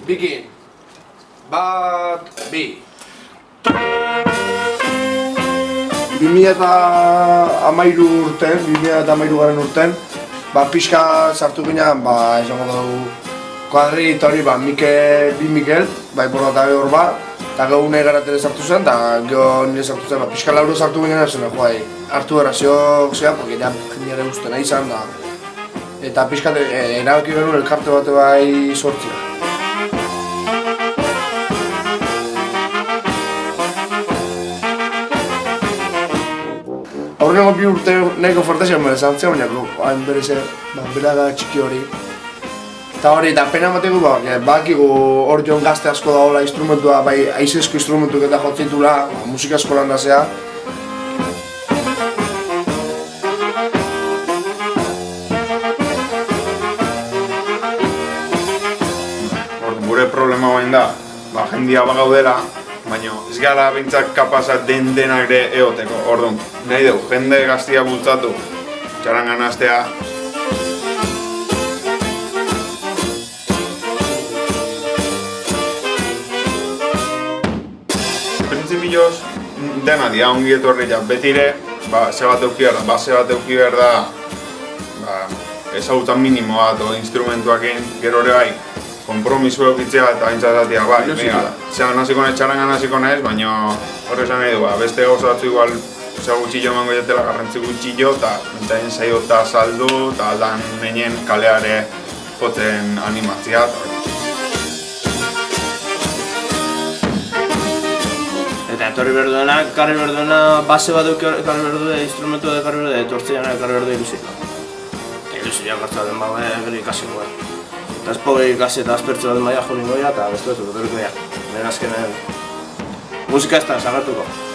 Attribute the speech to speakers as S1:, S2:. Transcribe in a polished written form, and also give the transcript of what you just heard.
S1: Bikin. Bat, bi. 2013 urten, pixka sartu ginean, esango dugu, kuadrit hori, Mikel, borra eta hor eta gau nahi garatere sartu zen, eta gau nire sartu zen, pixka lauro sartu ginean, zen, hartu errazioak zea, porque jendeare guztena izan, eta pixka erabaki genuen elkarte bate bai sortzea. Aurrengo bi urte nahiko fortezioan bera zantzea, baina hain bereze, belaga txiki hori. Eta hori, eta pena emateko, bakigu hor joan gazte asko dagoela instrumentua, bai aizezko instrumentuk eta jotzitula, musika eskolan da zea.
S2: Gure problema bain da, jendia bagaudela, baina ez gara bintzak kapazak denak ere eoteko, orduan. Nahi dugu, jende gaztia bultzatu, txarangan hastea. Printzipioz, dena dia ongi etorria, betire, ze bat euki behar da, base bat euki behar da, ezagutzen minimo bat, instrumentuakin, gero ere bai, kompromisu eukitzea eta aintzazatia, zean hasiko nahez, txarangan hasiko nahez, baina horre esan nahi du, beste gauza batzu igual gutxillo emango jatela, garrantzi gutxillo, eta bentaien saio eta saldu, eta aldan menien kaleare jotzen animatzia.
S3: Eta etorri behar duena, karri behar duena, base bat ekarri behar duena, instrumentu bat ekarri behar duena, etortzean ekarri behar duena ilusioa. Eta ilusioa gartza den gero ikasiko gara. Eta ez ikasi eta azpertzu den maia jo ningoia eta beste dut, dut dut. Nire azkenen musika ez da, zagertuko.